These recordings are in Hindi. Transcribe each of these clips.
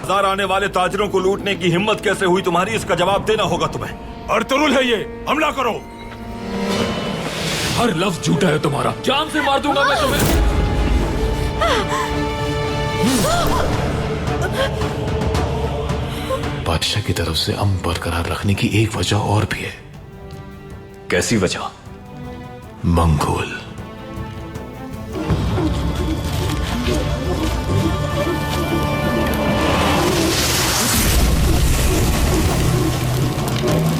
हजार आने वाले ताजरों को लूटने की हिम्मत कैसे हुई तुम्हारी, इसका जवाब देना होगा तुम्हें। अर्तुरुल है ये, हमला करो। हर लफ्ज झूठा है तुम्हारा, जान से मार दूंगा मैं तुम्हें। बादशाह की तरफ से अमन बरकरार रखने की एक वजह और भी है। कैसी वजह? मंगोल।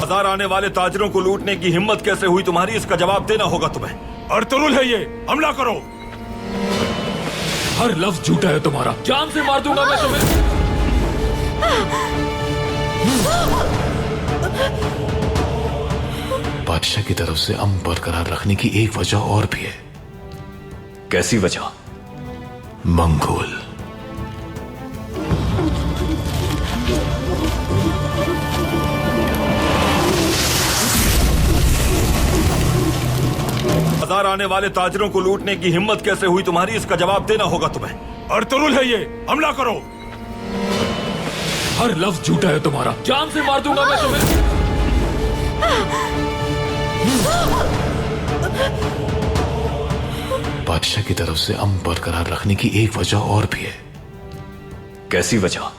हजार आने वाले ताजरों को लूटने की हिम्मत कैसे हुई तुम्हारी, इसका जवाब देना होगा तुम्हें। अर्तुरुल है ये, हमला करो। हर लफ्ज झूठा है तुम्हारा, जान से मार दूंगा मैं तुम्हें। बादशाह की तरफ से अमन बरकरार रखने की एक वजह और भी है। कैसी वजह? मंगोल। हजार आने वाले ताजरों को लूटने की हिम्मत कैसे हुई तुम्हारी, इसका जवाब देना होगा तुम्हें। अर्तुरुल है ये, हमला करो। हर लफ्ज झूठा है तुम्हारा, जान से मार दूंगा मैं तुम्हें। बादशाह की तरफ से अमन बरकरार रखने की एक वजह और भी है। कैसी वजह?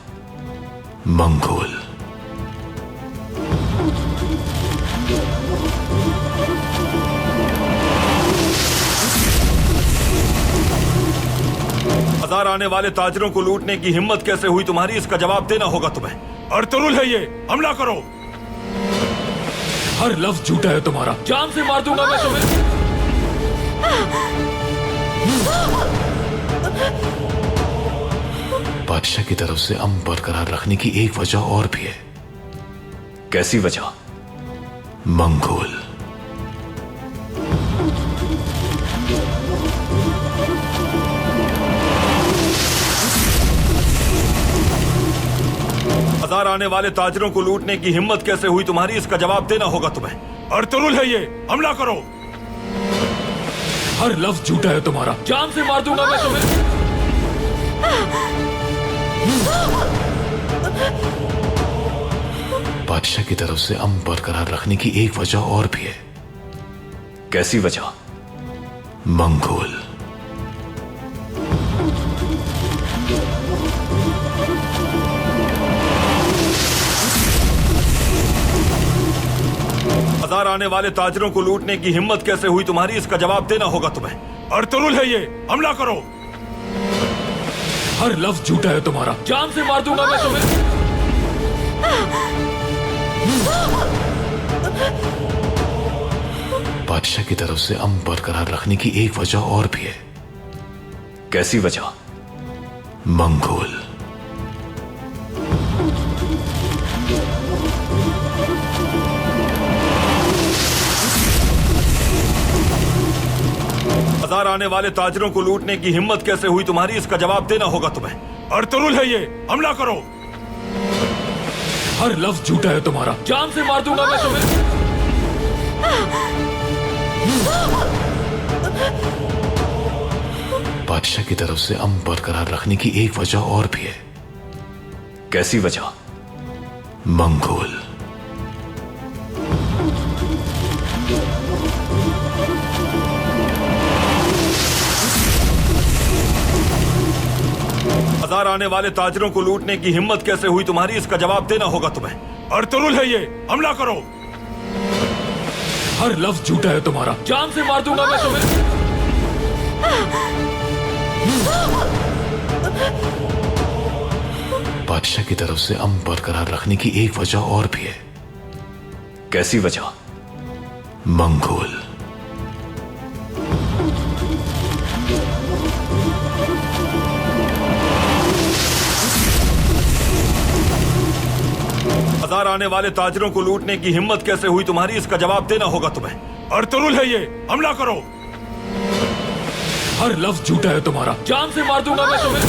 मंगोल। हजार आने वाले ताजरों को लूटने की हिम्मत कैसे हुई तुम्हारी, इसका जवाब देना होगा तुम्हें। अर्तुरुल है ये, हमला करो। हर लफ्ज झूठा है तुम्हारा, जान से मार दूंगा मैं तुम्हें। बादशाह की तरफ से अमन बरकरार रखने की एक वजह और भी है। कैसी वजह? मंगोल। हजार आने वाले ताजरों को लूटने की हिम्मत कैसे हुई तुम्हारी, इसका जवाब देना होगा तुम्हें। अर्तुरुल है ये, हमला करो। हर लफ्ज झूठा है तुम्हारा, जान से मार दूंगा मैं तुम्हें। बादशाह की तरफ से अमन बरकरार रखने की एक वजह और भी है। कैसी वजह? मंगोल। हजार आने वाले ताजरों को लूटने की हिम्मत कैसे हुई तुम्हारी, इसका जवाब देना होगा तुम्हें। अर्तुरुल है ये, हमला करो। हर लफ्ज झूठा है तुम्हारा, जान से मार दूंगा मैं तुम्हें। बादशाह की तरफ से अमन बरकरार रखने की एक वजह और भी है। कैसी वजह? मंगोल। हजार आने वाले ताजरों को लूटने की हिम्मत कैसे हुई तुम्हारी, इसका जवाब देना होगा तुम्हें। अर्तुरुल है ये, हमला करो। हर लफ्ज झूठा है तुम्हारा, जान से मार दूंगा मैं तुम्हें। बादशाह की तरफ से अमन बरकरार रखने की एक वजह और भी है। कैसी वजह? मंगोल। हजार आने वाले ताजरों को लूटने की हिम्मत कैसे हुई तुम्हारी, इसका जवाब देना होगा तुम्हें। अर्तुरुल है ये, हमला करो। हर लफ्ज झूठा है तुम्हारा, जान से मार दूंगा मैं तुम्हें। बादशाह की तरफ से अमन बरकरार रखने की एक वजह और भी है। कैसी वजह? मंगोल। हजार आने वाले ताजरों को लूटने की हिम्मत कैसे हुई तुम्हारी, इसका जवाब देना होगा तुम्हें। अर्तुरुल है ये, हमला करो। हर लफ्ज झूठा है तुम्हारा, जान से मार दूंगा मैं तुम्हें।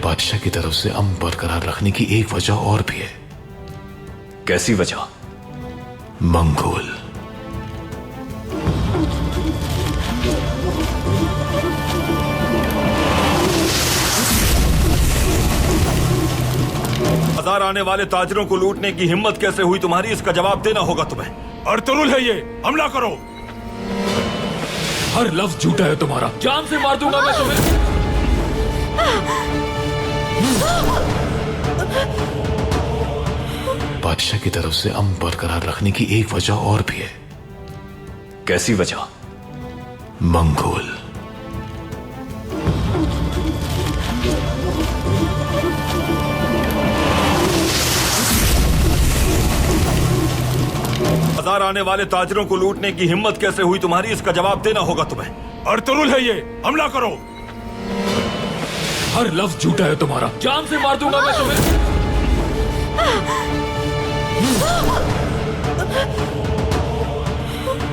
बादशाह की तरफ से अमन बरकरार रखने की एक वजह और भी है। कैसी वजह? मंगोल। बाजार आने वाले ताजिरों को लूटने की हिम्मत कैसे हुई तुम्हारी, इसका जवाब देना होगा तुम्हें। अर्तुरुल है ये, हमला करो। हर लफ्ज झूठा है तुम्हारा, जान से मार दूंगा मैं तुम्हें। बादशाह की तरफ से अमन बरकरार रखने की एक वजह और भी है। कैसी वजह? मंगोल। बाजार आने वाले ताजिरों को लूटने की हिम्मत कैसे हुई तुम्हारी, इसका जवाब देना होगा तुम्हें। अर्तुरुल है ये, हमला करो। हर लफ्ज झूठा है तुम्हारा, जान से मार दूंगा मैं तुम्हें।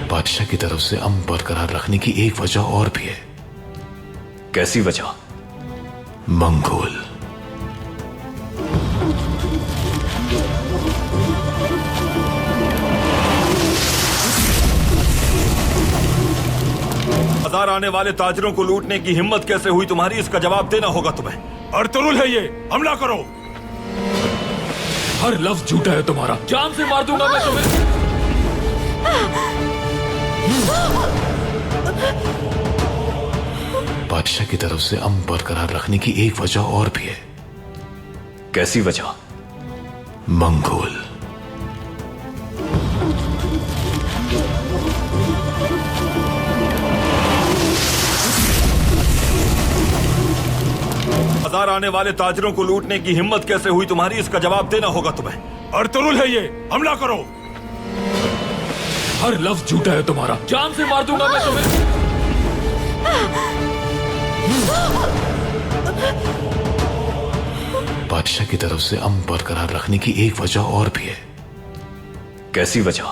बादशाह की तरफ से अमन बरकरार रखने की एक वजह और भी है। कैसी वजह? मंगोल। बाजार आने वाले ताजिरों को लूटने की हिम्मत कैसे हुई तुम्हारी, इसका जवाब देना होगा तुम्हें। अर्तुरुल है ये, हमला करो। हर लफ्ज झूठा है तुम्हारा, जान से मार दूंगा मैं तुम्हें। बादशाह की तरफ से अमन बरकरार रखने की एक वजह और भी है। कैसी वजह? मंगोल। बाजार आने वाले ताजिरों को लूटने की हिम्मत कैसे हुई तुम्हारी, इसका जवाब देना होगा तुम्हें। अर्तुरुल है ये, हमला करो। हर लफ्ज झूठा है तुम्हारा, जान से मार दूंगा मैं तुम्हें। बादशाह की तरफ से अमन बरकरार रखने की एक वजह और भी है। कैसी वजह?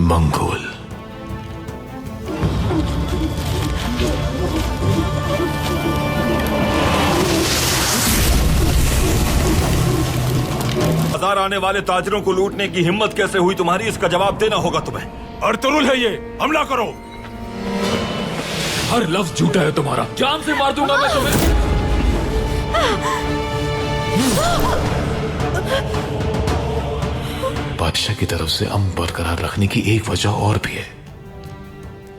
मंगोल। बाजार आने वाले ताजिरों को लूटने की हिम्मत कैसे हुई तुम्हारी, इसका जवाब देना होगा तुम्हें। अर्तुरुल है ये, हमला करो। हर लफ्ज झूठा है तुम्हारा, जान से मार दूंगा मैं तुम्हें। बादशाह की तरफ से अमन बरकरार रखने की एक वजह और भी है।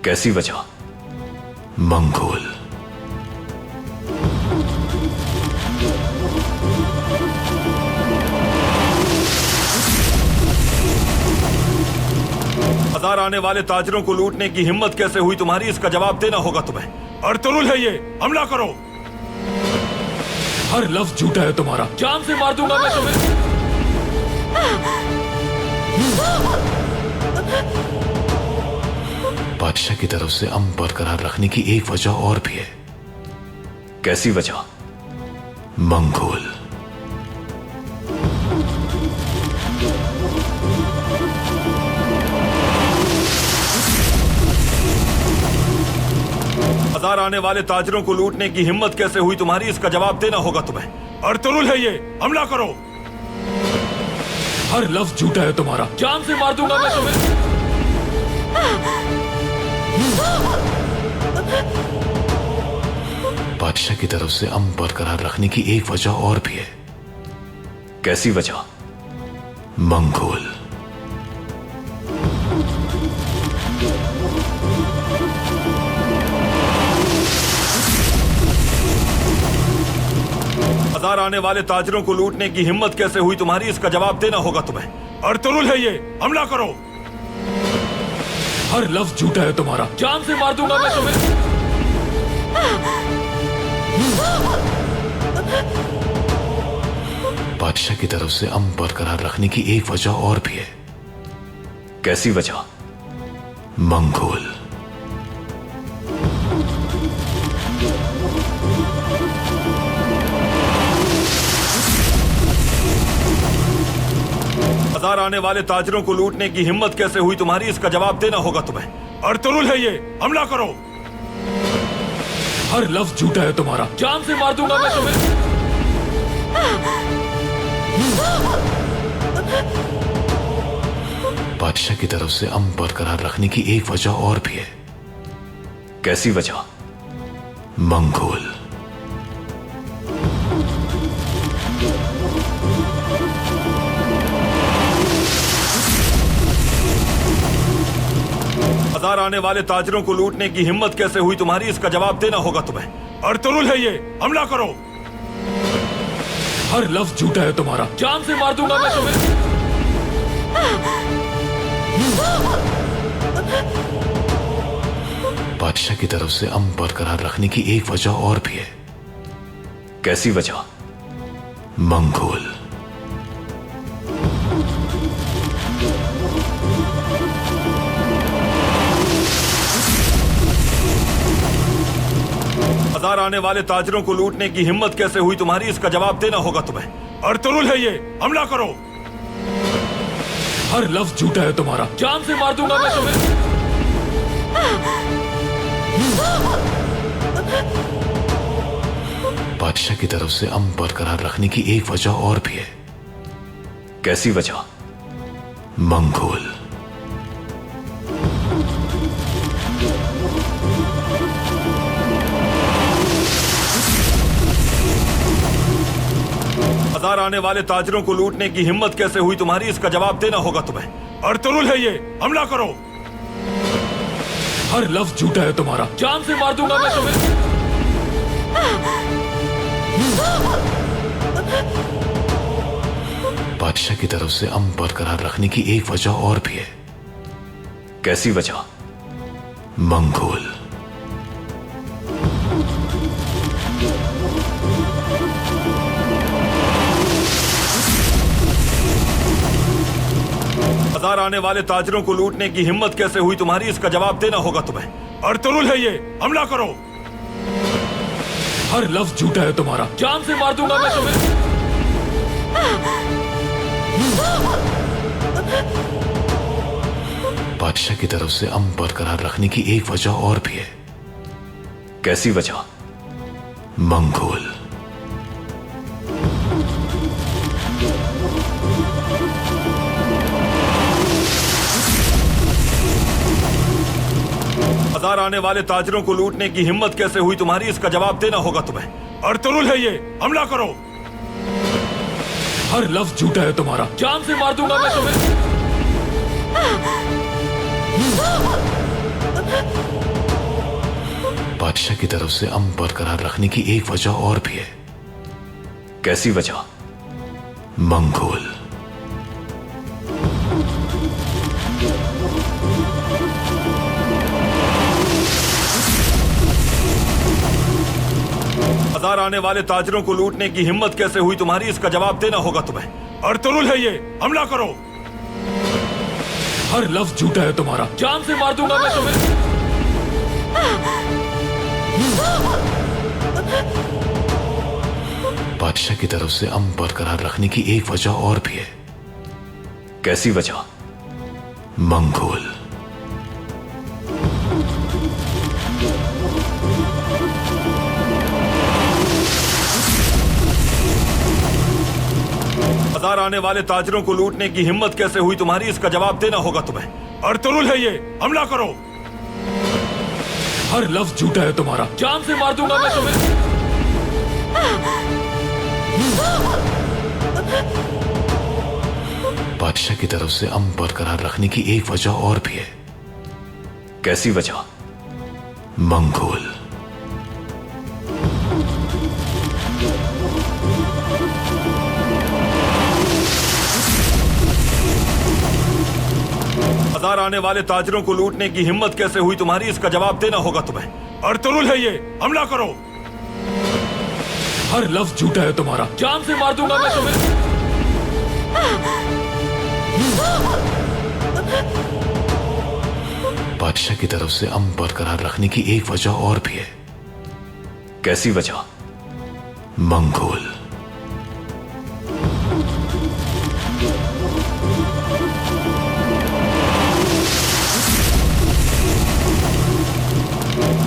कैसी वजह? मंगोल। बाजार आने वाले ताजिरों को लूटने की हिम्मत कैसे हुई तुम्हारी, इसका जवाब देना होगा तुम्हें। अर्तुरुल है ये, हमला करो। हर लफ्ज झूठा है तुम्हारा, जान से मार दूंगा मैं तुम्हें। बादशाह की तरफ से अमन बरकरार रखने की एक वजह और भी है। कैसी वजह? मंगोल। बाजार आने वाले ताजिरों को लूटने की हिम्मत कैसे हुई तुम्हारी, इसका जवाब देना होगा तुम्हें। अर्तुरुल है ये, हमला करो। हर लफ्ज झूठा है तुम्हारा, जान से मार दूंगा मैं तुम्हें। बादशाह की तरफ से अमन बरकरार रखने की एक वजह और भी है। कैसी वजह? मंगोल। बाजार आने वाले ताजिरों को लूटने की हिम्मत कैसे हुई तुम्हारी, इसका जवाब देना होगा तुम्हें। अर्तुरुल है ये, हमला करो। हर लफ्ज झूठा है तुम्हारा, जान से मार दूंगा मैं तुम्हें। बादशाह की तरफ से अमन बरकरार रखने की एक वजह और भी है। कैसी वजह? मंगोल। बाजार आने वाले ताजिरों को लूटने की हिम्मत कैसे हुई तुम्हारी, इसका जवाब देना होगा तुम्हें। अर्तुरुल है ये, हमला करो। हर लफ्ज झूठा है तुम्हारा, जान से मार दूंगा मैं तुम्हें। बादशाह की तरफ से अमन बरकरार रखने की एक वजह और भी है। कैसी वजह? मंगोल। बाजार आने वाले ताजिरों को लूटने की हिम्मत कैसे हुई तुम्हारी, इसका जवाब देना होगा तुम्हें। अर्तुरुल है ये, हमला करो। हर लफ्ज झूठा है तुम्हारा, जान से मार दूंगा मैं तुम्हें। बादशाह की तरफ से अमन बरकरार रखने की एक वजह और भी है। कैसी वजह? मंगोल। बाजार आने वाले ताजिरों को लूटने की हिम्मत कैसे हुई तुम्हारी, इसका जवाब देना होगा तुम्हें। अर्तुरुल है ये, हमला करो। हर लफ्ज झूठा है तुम्हारा, जान से मार दूंगा मैं तुम्हें। बादशाह की तरफ से अमन बरकरार रखने की एक वजह और भी है। कैसी वजह? मंगोल। बाजार आने वाले ताजिरों को लूटने की हिम्मत कैसे हुई तुम्हारी, इसका जवाब देना होगा तुम्हें। अर्तुरुल है ये, हमला करो। हर लफ्ज झूठा है तुम्हारा, जान से मार दूंगा मैं तुम्हें। बादशाह की तरफ से अमन बरकरार रखने की एक वजह और भी है। कैसी वजह? मंगोल। बाजार आने वाले ताजिरों को लूटने की हिम्मत कैसे हुई तुम्हारी, इसका जवाब देना होगा तुम्हें। अर्तुरुल है ये, हमला करो। हर लफ्ज झूठा है तुम्हारा, जान से मार दूंगा मैं तुम्हें। बादशाह की तरफ से अमन बरकरार रखने की एक वजह और भी है। कैसी वजह? मंगोल। बाजार आने वाले ताजिरों को लूटने की हिम्मत कैसे हुई तुम्हारी, इसका जवाब देना होगा तुम्हें। अर्तुरुल है ये, हमला करो। हर लफ्ज झूठा है तुम्हारा, जान से मार दूंगा मैं तुम्हें। बादशाह की तरफ से अमन बरकरार रखने की एक वजह और भी है। कैसी वजह? मंगोल। बाजार आने वाले ताजिरों को लूटने की हिम्मत कैसे हुई तुम्हारी, इसका जवाब देना होगा तुम्हें। अर्तुरुल है ये, हमला करो। हर लफ्ज झूठा है तुम्हारा, जान से मार दूंगा मैं तुम्हें। बादशाह की तरफ से अमन बरकरार रखने की एक वजह और भी है। कैसी वजह? मंगोल। बाजार आने वाले ताजिरों को लूटने की हिम्मत कैसे हुई तुम्हारी, इसका जवाब देना होगा तुम्हें। अर्तुरुल है ये, हमला करो। हर लफ्ज झूठा है तुम्हारा, जान से मार दूंगा मैं तुम्हें। बादशाह की तरफ से अमन बरकरार रखने की एक वजह और भी है। कैसी वजह? मंगोल। बाजार आने वाले ताजिरों को लूटने की हिम्मत कैसे हुई तुम्हारी, इसका जवाब देना होगा तुम्हें। अर्तुरुल है ये, हमला करो। हर लफ्ज झूठा है तुम्हारा, जान से मार दूंगा मैं तुम्हें। बादशाह की तरफ से अमन बरकरार रखने की एक वजह और भी है। कैसी वजह? मंगोल।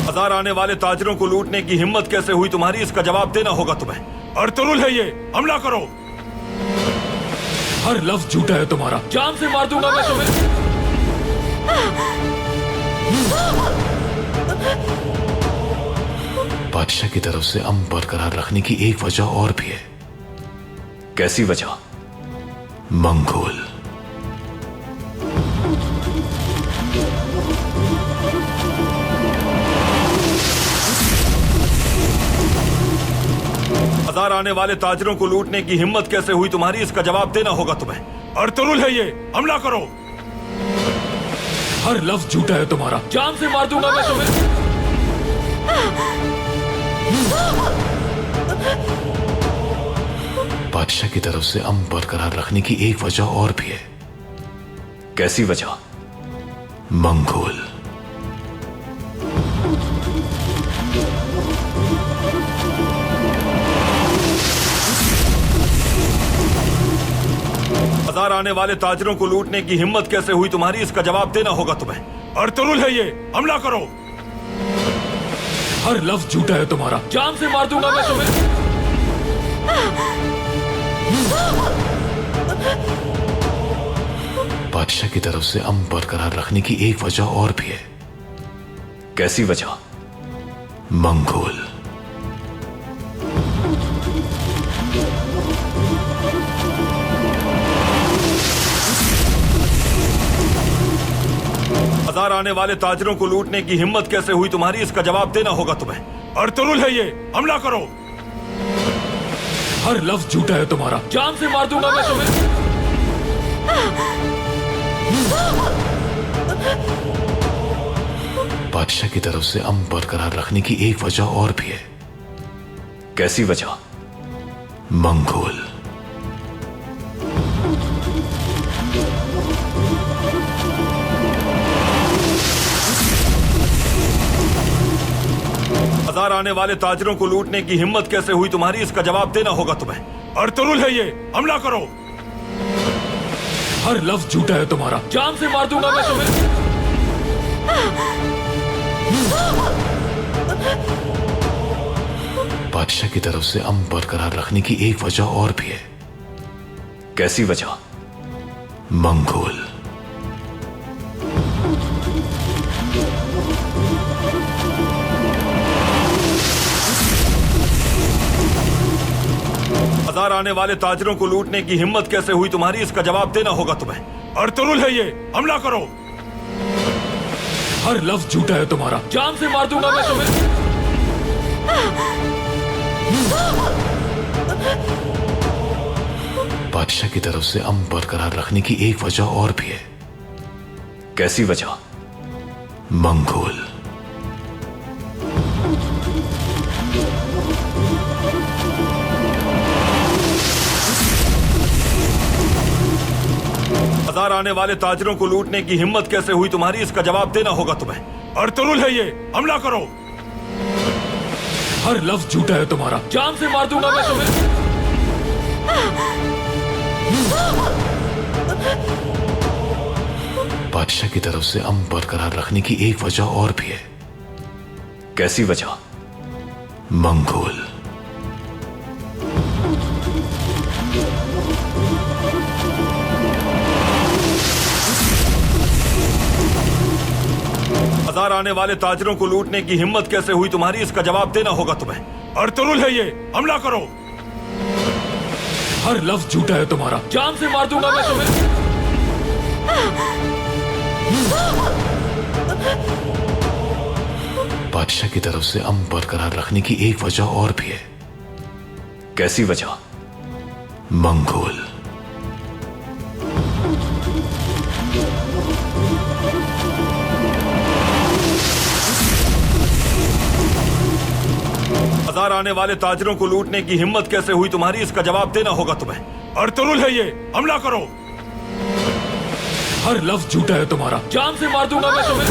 बाजार आने वाले ताजिरों को लूटने की हिम्मत कैसे हुई तुम्हारी, इसका जवाब देना होगा तुम्हें। अर्तुरुल है ये, हमला करो। हर लफ्ज झूठा है तुम्हारा, जान से मार दूंगा मैं तुम्हें। बादशाह की तरफ से अमन बरकरार रखने की एक वजह और भी है। कैसी वजह? मंगोल। बाजार आने वाले ताजिरों को लूटने की हिम्मत कैसे हुई तुम्हारी, इसका जवाब देना होगा तुम्हें। अर्तुरुल है ये, हमला करो। हर लफ्ज झूठा है तुम्हारा, जान से मार दूंगा मैं तुम्हें। बादशाह की तरफ से अमन बरकरार रखने की एक वजह और भी है। कैसी वजह? मंगोल। बाजार आने वाले ताजिरों को लूटने की हिम्मत कैसे हुई तुम्हारी, इसका जवाब देना होगा तुम्हें। अर्तुरुल है ये, हमला करो। हर लफ्ज झूठा है तुम्हारा, जान से मार दूंगा मैं तुम्हें। बादशाह की तरफ से अमन बरकरार रखने की एक वजह और भी है। कैसी वजह? मंगोल। बाजार आने वाले ताजिरों को लूटने की हिम्मत कैसे हुई तुम्हारी, इसका जवाब देना होगा तुम्हें। अर्तुरुल है ये, हमला करो। हर लफ्ज झूठा है तुम्हारा, जान से मार दूंगा मैं तुम्हें। बादशाह की तरफ से अमन बरकरार रखने की एक वजह और भी है। कैसी वजह? मंगोल। बाजार आने वाले ताजिरों को लूटने की हिम्मत कैसे हुई तुम्हारी, इसका जवाब देना होगा तुम्हें। अर्तुरुल है ये, हमला करो। हर लफ्ज झूठा है तुम्हारा, जान से मार दूंगा मैं तुम्हें। बादशाह की तरफ से अमन बरकरार रखने की एक वजह और भी है। कैसी वजह? मंगोल। बाजार आने वाले ताजिरों को लूटने की हिम्मत कैसे हुई तुम्हारी, इसका जवाब देना होगा तुम्हें। अर्तुरुल है ये, हमला करो। हर लफ्ज झूठा है तुम्हारा, जान से मार दूंगा मैं तुम्हें। बादशाह की तरफ से अमन बरकरार रखने की एक वजह और भी है। कैसी वजह? मंगोल। बाजार आने वाले ताजिरों को लूटने की हिम्मत कैसे हुई तुम्हारी, इसका जवाब देना होगा तुम्हें। अर्तुरुल है ये, हमला करो। हर लफ्ज झूठा है तुम्हारा, जान से मार दूंगा मैं तुम्हें। बादशाह की तरफ से अमन बरकरार रखने की एक वजह और भी है। कैसी वजह? मंगोल। बाजार आने वाले ताजिरों को लूटने की हिम्मत कैसे हुई तुम्हारी, इसका जवाब देना होगा तुम्हें। अर्तुरुल है ये, हमला करो। हर लफ्ज झूठा है तुम्हारा, जान से मार दूंगा मैं तुम्हें। बादशाह की तरफ से अमन बरकरार रखने की एक वजह और भी है। कैसी वजह? मंगोल। बाजार आने वाले ताजिरों को लूटने की हिम्मत कैसे हुई तुम्हारी, इसका जवाब देना होगा तुम्हें। अर्तुरुल है ये, हमला करो। हर लफ्ज झूठा है तुम्हारा, जान से मार दूंगा मैं तुम्हें।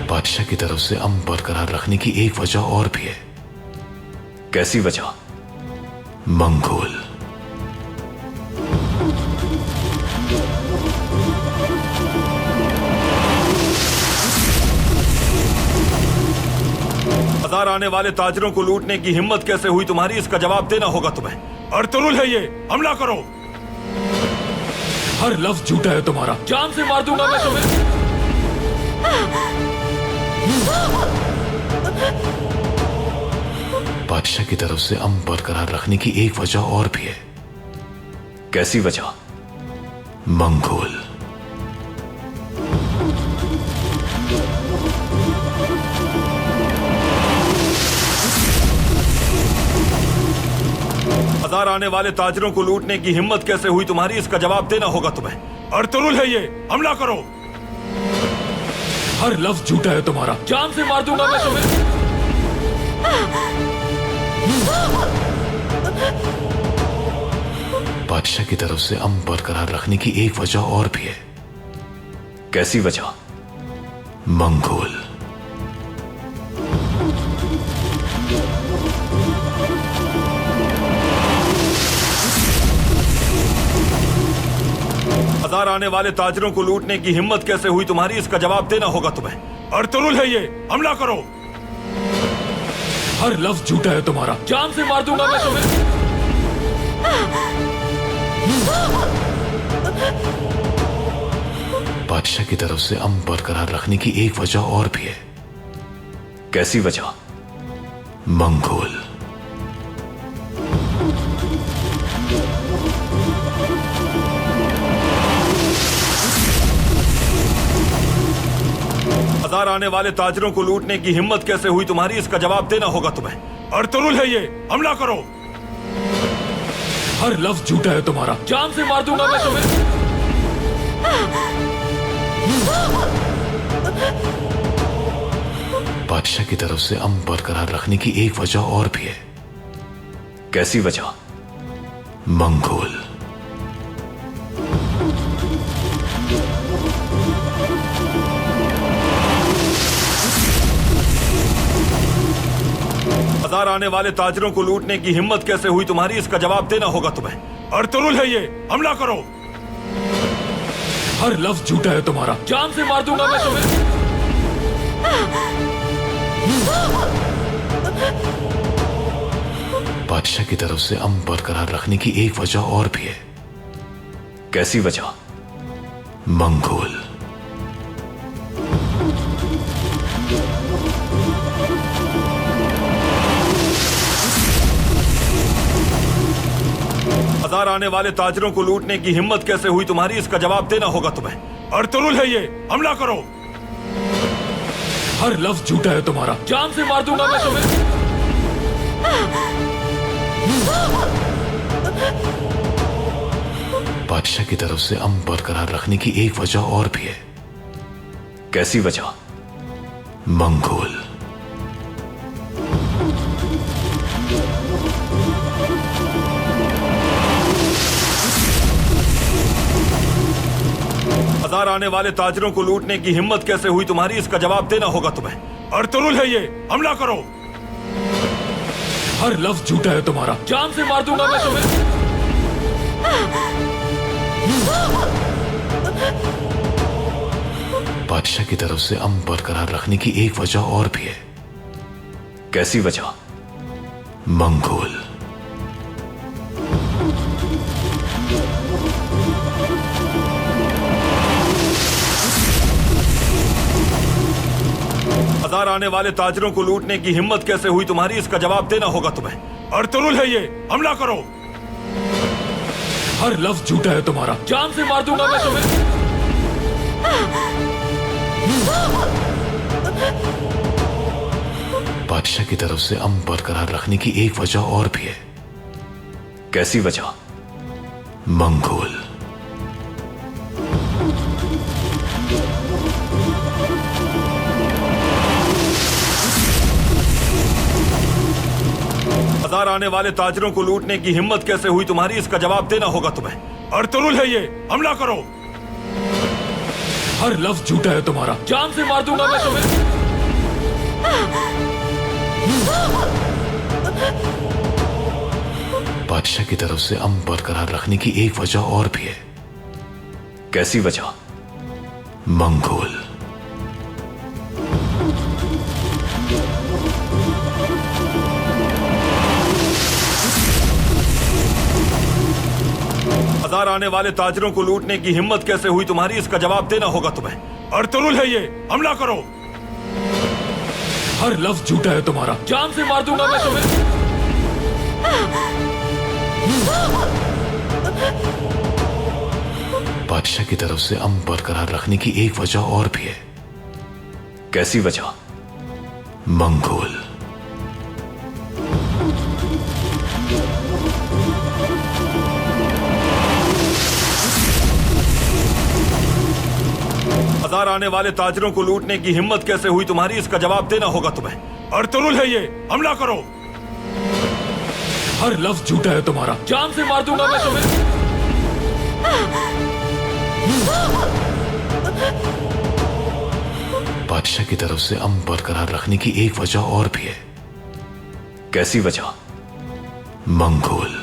बादशाह की तरफ से अमन बरकरार रखने की एक वजह और भी है। कैसी वजह? मंगोल। बाजार आने वाले ताजिरों को लूटने की हिम्मत कैसे हुई तुम्हारी, इसका जवाब देना होगा तुम्हें। अर्तुरुल है ये, हमला करो। हर लफ्ज झूठा है तुम्हारा, जान से मार दूंगा मैं तुम्हें। बादशाह की तरफ से अमन बरकरार रखने की एक वजह और भी है। कैसी वजह? मंगोल। बाजार आने वाले ताजिरों को लूटने की हिम्मत कैसे हुई तुम्हारी, इसका जवाब देना होगा तुम्हें। अर्तुरुल है ये, हमला करो। हर लफ्ज झूठा है तुम्हारा, जान से मार दूंगा मैं तुम्हें। बादशाह की तरफ से अमन बरकरार रखने की एक वजह और भी है। कैसी वजह? मंगोल। बाजार आने वाले ताजिरों को लूटने की हिम्मत कैसे हुई तुम्हारी, इसका जवाब देना होगा तुम्हें। अर्तुरुल है ये, हमला करो। हर लफ्ज झूठा है तुम्हारा, जान से मार दूंगा मैं तुम्हें। बादशाह की तरफ से अमन बरकरार रखने की एक वजह और भी है। कैसी वजह? मंगोल। बाजार आने वाले ताजिरों को लूटने की हिम्मत कैसे हुई तुम्हारी, इसका जवाब देना होगा तुम्हें। अर्तुरुल है ये, हमला करो। हर लफ्ज झूठा है तुम्हारा, जान से मार दूंगा मैं तुम्हें। बादशाह की तरफ से अमन बरकरार रखने की एक वजह और भी है। कैसी वजह? मंगोल। बाजार आने वाले ताजिरों को लूटने की हिम्मत कैसे हुई तुम्हारी, इसका जवाब देना होगा तुम्हें। अर्तुरुल है ये, हमला करो। हर लफ्ज झूठा है तुम्हारा, जान से मार दूंगा मैं तुम्हें। बादशाह की तरफ से अमन बरकरार रखने की एक वजह और भी है। कैसी वजह? मंगोल। बाजार आने वाले ताजिरों को लूटने की हिम्मत कैसे हुई तुम्हारी, इसका जवाब देना होगा तुम्हें। अर्तुरुल है ये, हमला करो। हर लफ्ज झूठा है तुम्हारा, जान से मार दूंगा मैं तुम्हें। बादशाह की तरफ से अमन बरकरार रखने की एक वजह और भी है। कैसी वजह? मंगोल। बाजार आने वाले ताजिरों को लूटने की हिम्मत कैसे हुई तुम्हारी, इसका जवाब देना होगा तुम्हें। अर्तुरुल है ये, हमला करो। हर लफ्ज झूठा है तुम्हारा, जान से मार दूंगा मैं तुम्हें। बादशाह की तरफ से अमन बरकरार रखने की एक वजह और भी है। कैसी वजह? मंगोल। बाजार आने वाले ताजिरों को लूटने की हिम्मत कैसे हुई तुम्हारी, इसका जवाब देना होगा तुम्हें। अर्तुरुल है ये, हमला करो। हर लफ्ज झूठा है तुम्हारा, जान से मार दूंगा मैं तुम्हें। बादशाह की तरफ से अमन बरकरार रखने की एक वजह और भी है। कैसी वजह? मंगोल। बाजार आने वाले ताजिरों को लूटने की हिम्मत कैसे हुई तुम्हारी, इसका जवाब देना होगा तुम्हें। अर्तुरुल है ये, हमला करो। हर लफ्ज झूठा है तुम्हारा, जान से मार दूंगा मैं तुम्हें। बादशाह की तरफ से अमन बरकरार रखने की एक वजह और भी है। कैसी वजह? मंगोल। बाजार आने वाले ताजिरों को लूटने की हिम्मत कैसे हुई तुम्हारी, इसका जवाब देना होगा तुम्हें। अर्तुरुल है ये, हमला करो। हर लफ्ज झूठा है तुम्हारा, जान से मार दूंगा मैं तुम्हें। बादशाह की तरफ से अमन बरकरार रखने की एक वजह और भी है। कैसी वजह? मंगोल। बाजार आने वाले ताजिरों को लूटने की हिम्मत कैसे हुई तुम्हारी, इसका जवाब देना होगा तुम्हें। अर्तुरुल है ये, हमला करो। हर लफ्ज झूठा है तुम्हारा, जान से मार दूंगा मैं तुम्हें। बादशाह की तरफ से अमन बरकरार रखने की एक वजह और भी है। कैसी वजह? मंगोल।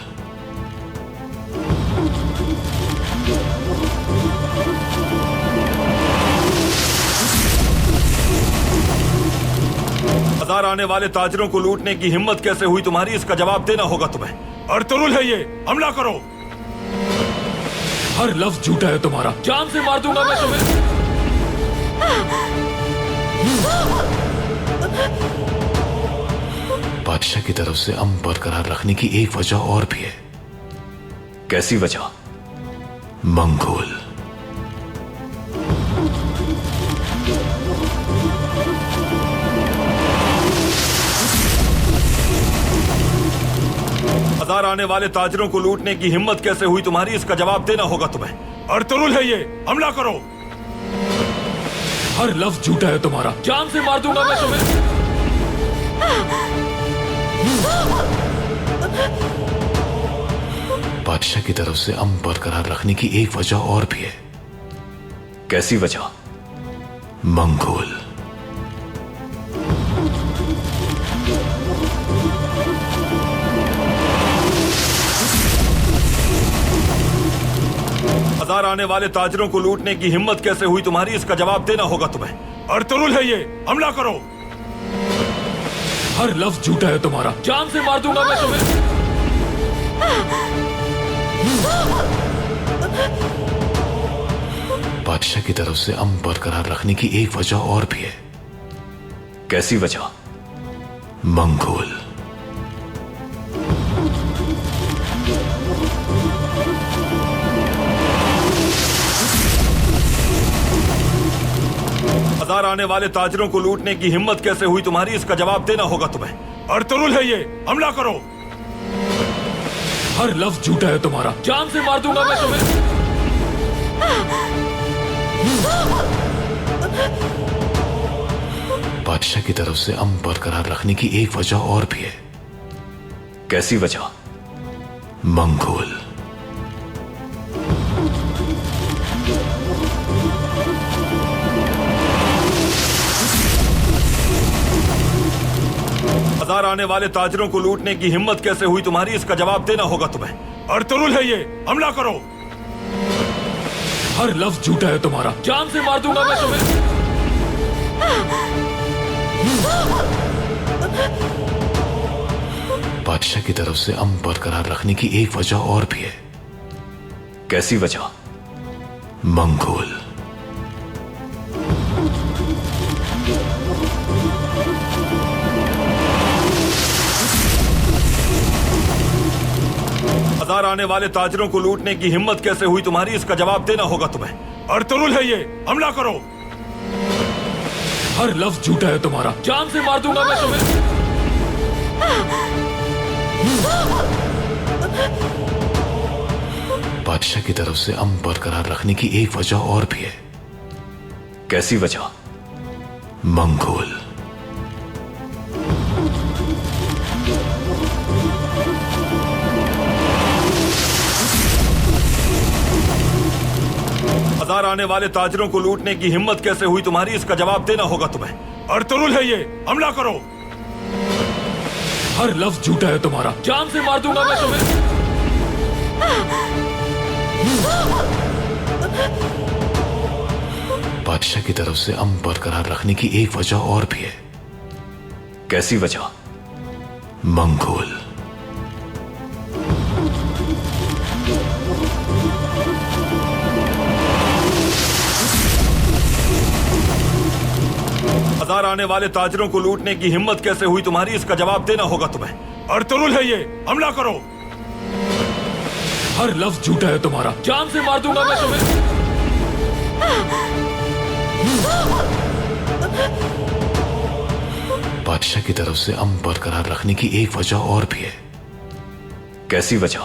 बाजार आने वाले ताजिरों को लूटने की हिम्मत कैसे हुई तुम्हारी, इसका जवाब देना होगा तुम्हें। अर्तुरुल है ये, हमला करो। हर लफ्ज झूठा है तुम्हारा, जान से मार दूंगा मैं तुम्हें। बादशाह की तरफ से अमन बरकरार रखने की एक वजह और भी है। कैसी वजह? मंगोल। बाजार आने वाले ताजिरों को लूटने की हिम्मत कैसे हुई तुम्हारी, इसका जवाब देना होगा तुम्हें। अर्तुरुल है ये, हमला करो। हर लफ्ज झूठा है तुम्हारा, जान से मार दूंगा मैं तुम्हें। बादशाह की तरफ से अमन बरकरार रखने की एक वजह और भी है। कैसी वजह? मंगोल। बाजार आने वाले ताजिरों को लूटने की हिम्मत कैसे हुई तुम्हारी, इसका जवाब देना होगा तुम्हें। अर्तुरुल है ये, हमला करो। हर लफ्ज झूठा है तुम्हारा, जान से मार दूंगा मैं तुम्हें। बादशाह की तरफ से अमन बरकरार रखने की एक वजह और भी है। कैसी वजह? मंगोल। बाजार आने वाले ताजिरों को लूटने की हिम्मत कैसे हुई तुम्हारी, इसका जवाब देना होगा तुम्हें। अर्तुरुल है ये, हमला करो। हर लफ्ज झूठा है तुम्हारा, जान से मार दूंगा मैं तुम्हें। बादशाह की तरफ से अमन बरकरार रखने की एक वजह और भी है। कैसी वजह? मंगोल। बाजार आने वाले ताजिरों को लूटने की हिम्मत कैसे हुई तुम्हारी, इसका जवाब देना होगा तुम्हें। अर्तुरुल है ये, हमला करो। हर लफ्ज झूठा है तुम्हारा, जान से मार दूंगा मैं तुम्हें। बादशाह की तरफ से अमन बरकरार रखने की एक वजह और भी है। कैसी वजह? मंगोल। बाजार आने वाले ताजिरों को लूटने की हिम्मत कैसे हुई तुम्हारी, इसका जवाब देना होगा तुम्हें। अर्तुरुल है ये, हमला करो। हर लफ्ज झूठा है तुम्हारा, जान से मार दूंगा मैं तुम्हें। बादशाह की तरफ से अमन बरकरार रखने की एक वजह और भी है। कैसी वजह? मंगोल। बाजार आने वाले ताजिरों को लूटने की हिम्मत कैसे हुई तुम्हारी, इसका जवाब देना होगा तुम्हें। अर्तुरुल है ये, हमला करो। हर लफ्ज झूठा है तुम्हारा, जान से मार दूंगा मैं तुम्हें। बादशाह की तरफ से अमन बरकरार रखने की एक वजह और भी है। कैसी वजह? मंगोल। बाजार आने वाले ताजिरों को लूटने की हिम्मत कैसे हुई तुम्हारी, इसका जवाब देना होगा तुम्हें। अर्तुरुल है ये, हमला करो। हर लफ्ज झूठा है तुम्हारा, जान से मार दूंगा मैं तुम्हें। बादशाह की तरफ से अमन बरकरार रखने की एक वजह और भी है। कैसी वजह?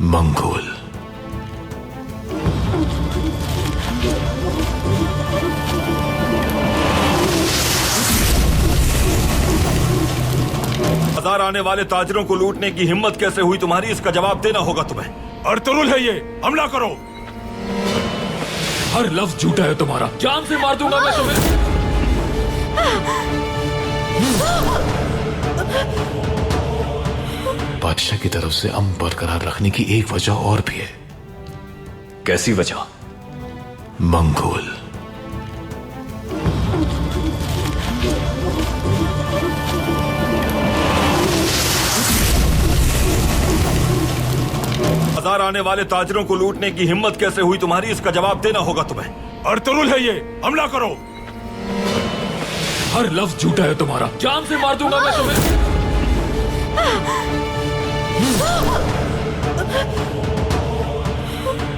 मंगोल। बाजार आने वाले ताजिरों को लूटने की हिम्मत कैसे हुई तुम्हारी? इसका जवाब देना होगा तुम्हें। अर्तुरुल है ये, हमला करो। हर लफ्ज झूठा है तुम्हारा, जान से मार दूंगा मैं तुम्हें। बादशाह की तरफ से अमन बरकरार रखने की एक वजह और भी है। कैसी वजह? मंगोल। बाजार आने वाले ताजिरों को लूटने की हिम्मत कैसे हुई तुम्हारी? इसका जवाब देना होगा तुम्हें। अर्तुरुल है ये, हमला करो। हर लफ्ज झूठा है तुम्हारा, जान से मार दूंगा मैं तुम्हें।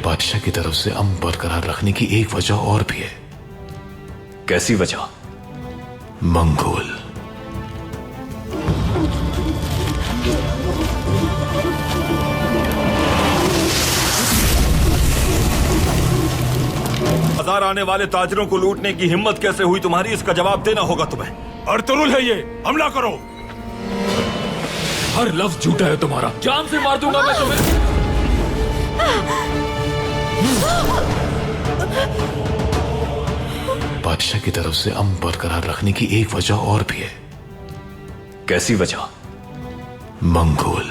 बादशाह की तरफ से अमन बरकरार रखने की एक वजह और भी है। कैसी वजह? मंगोल। बाजार आने वाले ताजिरों को लूटने की हिम्मत कैसे हुई तुम्हारी? इसका जवाब देना होगा तुम्हें। अर्तुरुल है ये, हमला करो। हर लफ्ज झूठा है तुम्हारा, जान से मार दूंगा मैं तुम्हें। बादशाह की तरफ से अमन बरकरार रखने की एक वजह और भी है। कैसी वजह? मंगोल।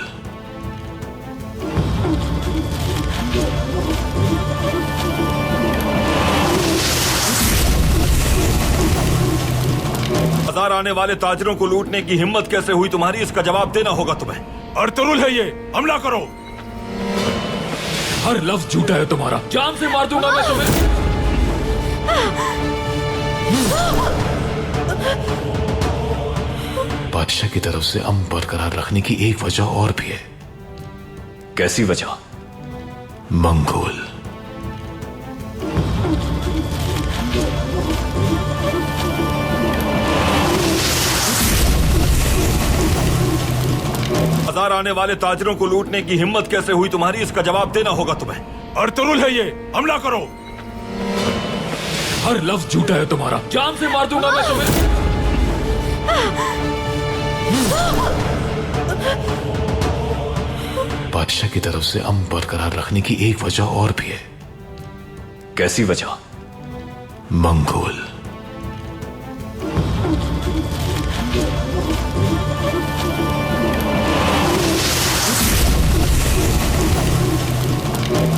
बाजार आने वाले ताजिरों को लूटने की हिम्मत कैसे हुई तुम्हारी? इसका जवाब देना होगा तुम्हें। अर्तुरुल है ये, हमला करो। हर लफ्ज झूठा है तुम्हारा, जान से मार दूंगा मैं तुम्हें। बादशाह की तरफ से अमन बरकरार रखने की एक वजह और भी है। कैसी वजह? मंगोल। बाजार आने वाले ताजिरों को लूटने की हिम्मत कैसे हुई तुम्हारी? इसका जवाब देना होगा तुम्हें। अर्तुरुल है ये, हमला करो। हर लफ्ज झूठा है तुम्हारा, जान से मार दूंगा मैं तुम्हें। बादशाह की तरफ से अमन बरकरार रखने की एक वजह और भी है। कैसी वजह? मंगोल।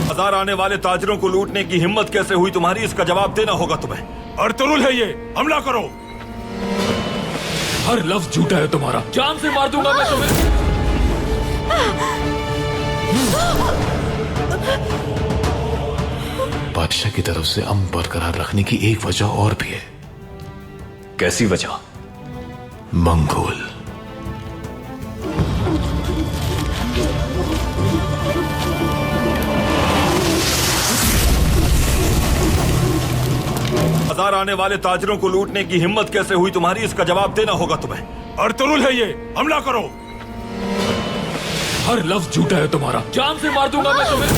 बाजार आने वाले ताजिरों को लूटने की हिम्मत कैसे हुई तुम्हारी? इसका जवाब देना होगा तुम्हें। अर्तुरुल है ये, हमला करो। हर लफ्ज झूठा है तुम्हारा, जान से मार दूंगा मैं तुम्हें। बादशाह की तरफ से अमन बरकरार रखने की एक वजह और भी है। कैसी वजह? मंगोल। बाजार आने वाले ताजिरों को लूटने की हिम्मत कैसे हुई तुम्हारी? इसका जवाब देना होगा तुम्हें। अर्तुरुल है ये, हमला करो। हर लफ्ज झूठा है तुम्हारा, जान से मार दूंगा मैं तुम्हें।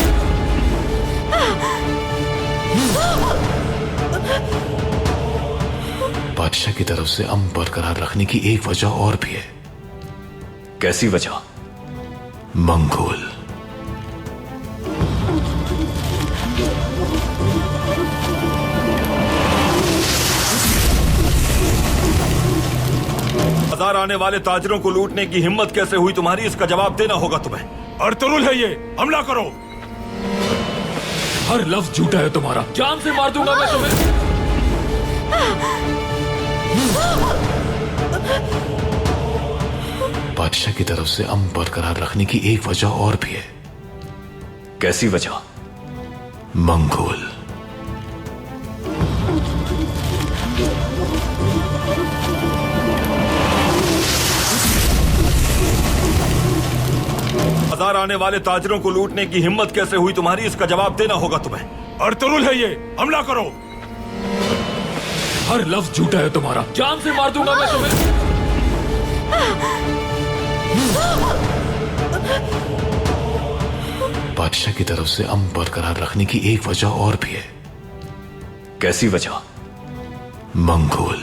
बादशाह की तरफ से अमन बरकरार रखने की एक वजह और भी है। कैसी वजह? मंगोल। बाजार आने वाले ताजिरों को लूटने की हिम्मत कैसे हुई तुम्हारी? इसका जवाब देना होगा तुम्हें। अर्तुरुल है ये, हमला करो। हर लफ्ज झूठा है तुम्हारा, जान से मार दूंगा मैं तुम्हें। बादशाह की तरफ से अमन बरकरार रखने की एक वजह और भी है। कैसी वजह? मंगोल। बाजार आने वाले ताजिरों को लूटने की हिम्मत कैसे हुई तुम्हारी? इसका जवाब देना होगा तुम्हें। अर्तुरुल है ये, हमला करो। हर लफ्ज झूठा है तुम्हारा, जान से मार दूंगा मैं तुम्हें। बादशाह की तरफ से अमन बरकरार रखने की एक वजह और भी है। कैसी वजह? मंगोल।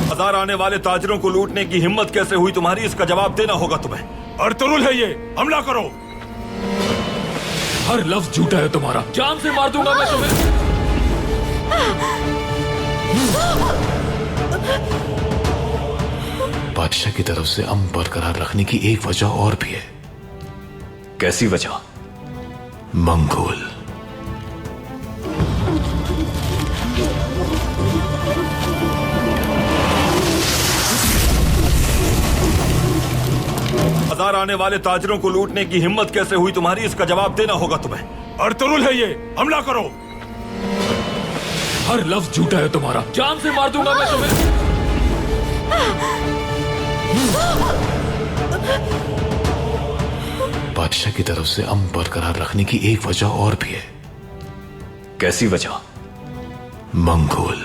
बाजार आने वाले ताजिरों को लूटने की हिम्मत कैसे हुई तुम्हारी? इसका जवाब देना होगा तुम्हें। अर्तुरुल है ये, हमला करो। हर लफ्ज झूठा है तुम्हारा, जान से मार दूंगा मैं तुम्हें। बादशाह की तरफ से अमन बरकरार रखने की एक वजह और भी है। कैसी वजह? मंगोल। बाजार आने वाले ताजिरों को लूटने की हिम्मत कैसे हुई तुम्हारी? इसका जवाब देना होगा तुम्हें। अर्तुरुल है ये, हमला करो। हर लफ्ज झूठा है तुम्हारा, जान से मार दूंगा मैं तुम्हें। बादशाह की तरफ से अमन बरकरार रखने की एक वजह और भी है। कैसी वजह? मंगोल।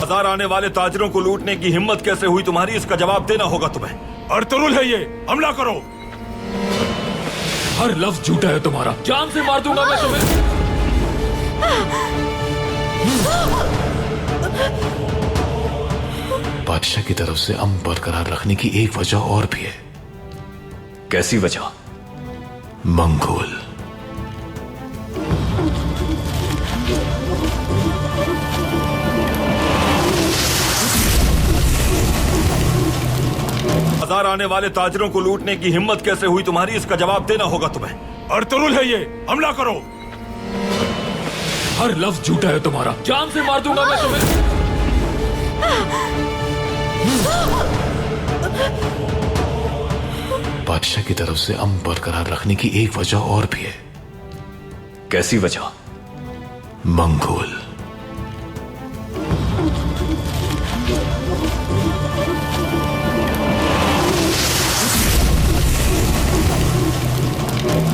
बाजार आने वाले ताजिरों को लूटने की हिम्मत कैसे हुई तुम्हारी? इसका जवाब देना होगा तुम्हें। अर्तुरुल है ये, हमला करो। हर लफ्ज झूठा है तुम्हारा, जान से मार दूंगा मैं तुम्हें। बादशाह की तरफ से अमन बरकरार रखने की एक वजह और भी है। कैसी वजह? मंगोल। बाजार आने वाले ताजिरों को लूटने की हिम्मत कैसे हुई तुम्हारी? इसका जवाब देना होगा तुम्हें। अर्तुरुल है ये, हमला करो। हर लफ्ज झूठा है तुम्हारा, जान से मार दूंगा मैं तुम्हें। बादशाह की तरफ से अमन बरकरार रखने की एक वजह और भी है। कैसी वजह? मंगोल।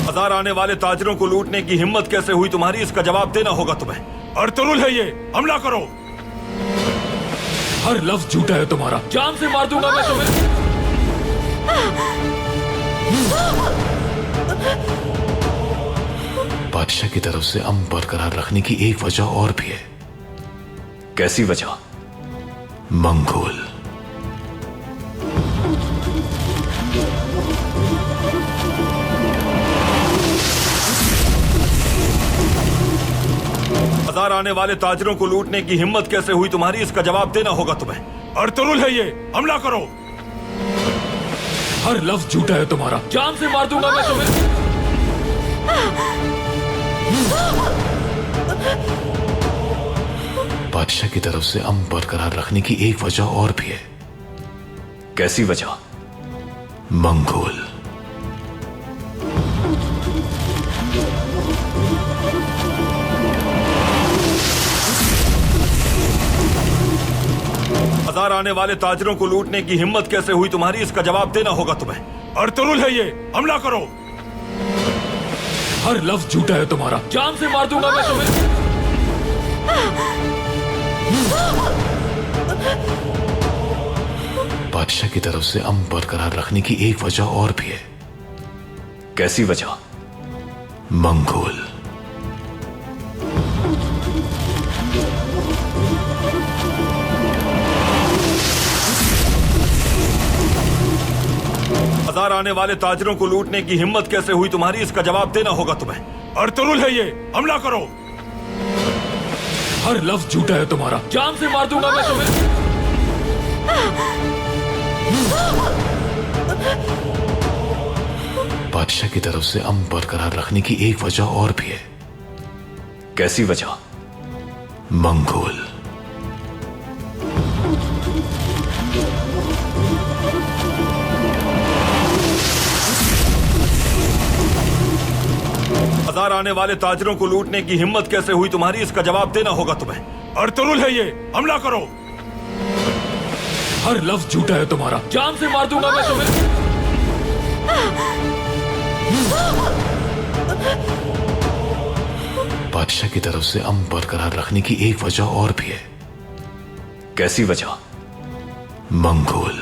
बाजार आने वाले ताजिरों को लूटने की हिम्मत कैसे हुई तुम्हारी? इसका जवाब देना होगा तुम्हें। अर्तुरुल है ये, हमला करो। हर लफ्ज झूठा है तुम्हारा, जान से मार दूंगा मैं तुम्हें। बादशाह की तरफ से अमन बरकरार रखने की एक वजह और भी है। कैसी वजह? मंगोल। बाजार आने वाले ताजिरों को लूटने की हिम्मत कैसे हुई तुम्हारी? इसका जवाब देना होगा तुम्हें। अर्तुरुल है ये, हमला करो। हर लफ्ज झूठा है तुम्हारा, जान से मार दूंगा मैं तुम्हें। बादशाह की तरफ से अमन बरकरार रखने की एक वजह और भी है। कैसी वजह? मंगोल। बाजार आने वाले ताजिरों को लूटने की हिम्मत कैसे हुई तुम्हारी? इसका जवाब देना होगा तुम्हें। अर्तुरुल है ये, हमला करो। हर लफ्ज झूठा है तुम्हारा, जान से मार दूंगा मैं तुम्हें। बादशाह की तरफ से अमन बरकरार रखने की एक वजह और भी है। कैसी वजह? मंगोल। बाजार आने वाले ताजिरों को लूटने की हिम्मत कैसे हुई तुम्हारी? इसका जवाब देना होगा तुम्हें। अर्तुरुल है ये, हमला करो। हर लफ्ज झूठा है तुम्हारा, जान से मार दूंगा मैं तुम्हें। बादशाह की तरफ से अमन बरकरार रखने की एक वजह और भी है। कैसी वजह? मंगोल। बाजार आने वाले ताजिरों को लूटने की हिम्मत कैसे हुई तुम्हारी? इसका जवाब देना होगा तुम्हें। अर्तुरुल है ये, हमला करो। हर लफ्ज झूठा है तुम्हारा, जान से मार दूंगा मैं तुम्हें। बादशाह की तरफ से अमन बरकरार रखने की एक वजह और भी है। कैसी वजह? मंगोल।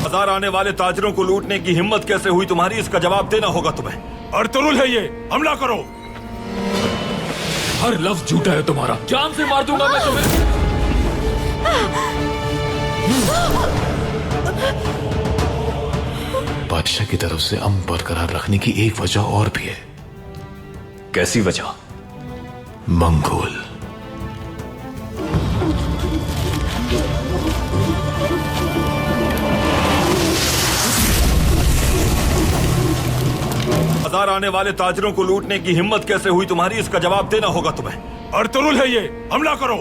बाजार आने वाले ताजिरों को लूटने की हिम्मत कैसे हुई तुम्हारी? इसका जवाब देना होगा तुम्हें। अर्तुरुल है ये, हमला करो। हर लफ्ज झूठा है तुम्हारा, जान से मार दूंगा मैं तुम्हें। बादशाह की तरफ से अमन बरकरार रखने की एक वजह और भी है। कैसी वजह? मंगोल। बाजार आने वाले ताजिरों को लूटने की हिम्मत कैसे हुई तुम्हारी? इसका जवाब देना होगा तुम्हें। अर्तुरुल है ये, हमला करो।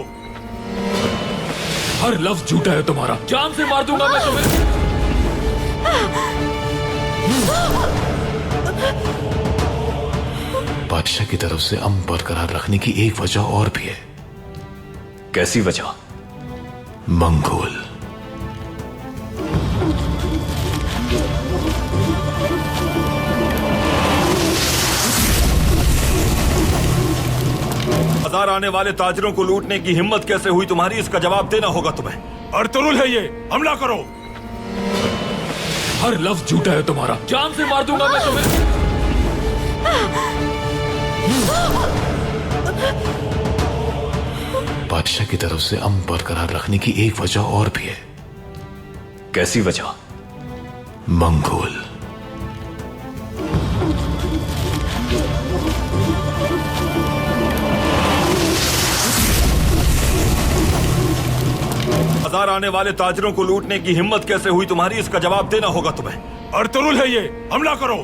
हर लफ्ज झूठा है तुम्हारा, जान से मार दूंगा मैं तुम्हें। बादशाह की तरफ से अमन बरकरार रखने की एक वजह और भी है। कैसी वजह? मंगोल। बाजार आने वाले ताजिरों को लूटने की हिम्मत कैसे हुई तुम्हारी? इसका जवाब देना होगा तुम्हें। अर्तुरुल है ये, हमला करो। हर लफ्ज झूठा है तुम्हारा, जान से मार दूंगा मैं तुम्हें। बादशाह की तरफ से अमन बरकरार रखने की एक वजह और भी है। कैसी वजह? मंगोल। बाजार आने वाले ताजिरों को लूटने की हिम्मत कैसे हुई तुम्हारी? इसका जवाब देना होगा तुम्हें। अर्तुरुल है ये, हमला करो।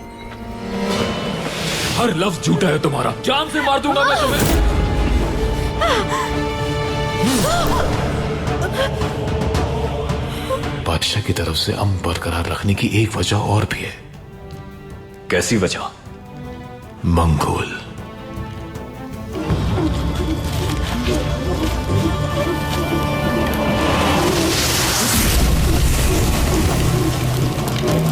हर लफ्ज झूठा है तुम्हारा, जान से मार दूंगा मैं तुम्हें। बादशाह की तरफ से अमन बरकरार रखने की एक वजह और भी है। कैसी वजह? मंगोल।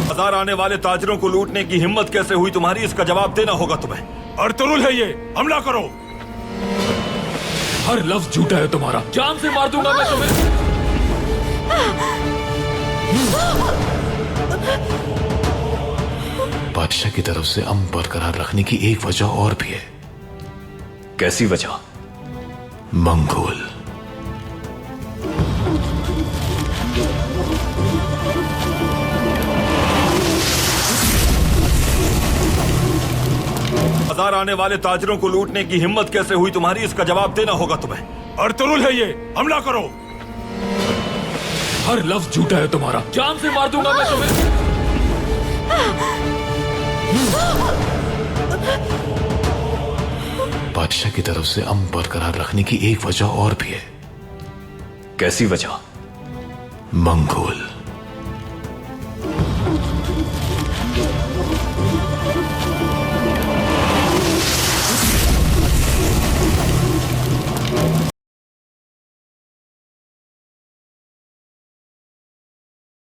बाजार आने वाले ताजिरों को लूटने की हिम्मत कैसे हुई तुम्हारी? इसका जवाब देना होगा तुम्हें। अर्तुरुल है ये, हमला करो। हर लफ्ज झूठा है तुम्हारा, जान से मार दूंगा मैं तुम्हें। बादशाह की तरफ से अमन बरकरार रखने की एक वजह और भी है। कैसी वजह? मंगोल। बाजार आने वाले ताजिरों को लूटने की हिम्मत कैसे हुई तुम्हारी? इसका जवाब देना होगा तुम्हें। अर्तुरुल है ये, हमला करो। हर लफ्ज झूठा है तुम्हारा, जान से मार दूंगा मैं तुम्हें। बादशाह की तरफ से अमन बरकरार रखने की एक वजह और भी है। कैसी वजह? मंगोल।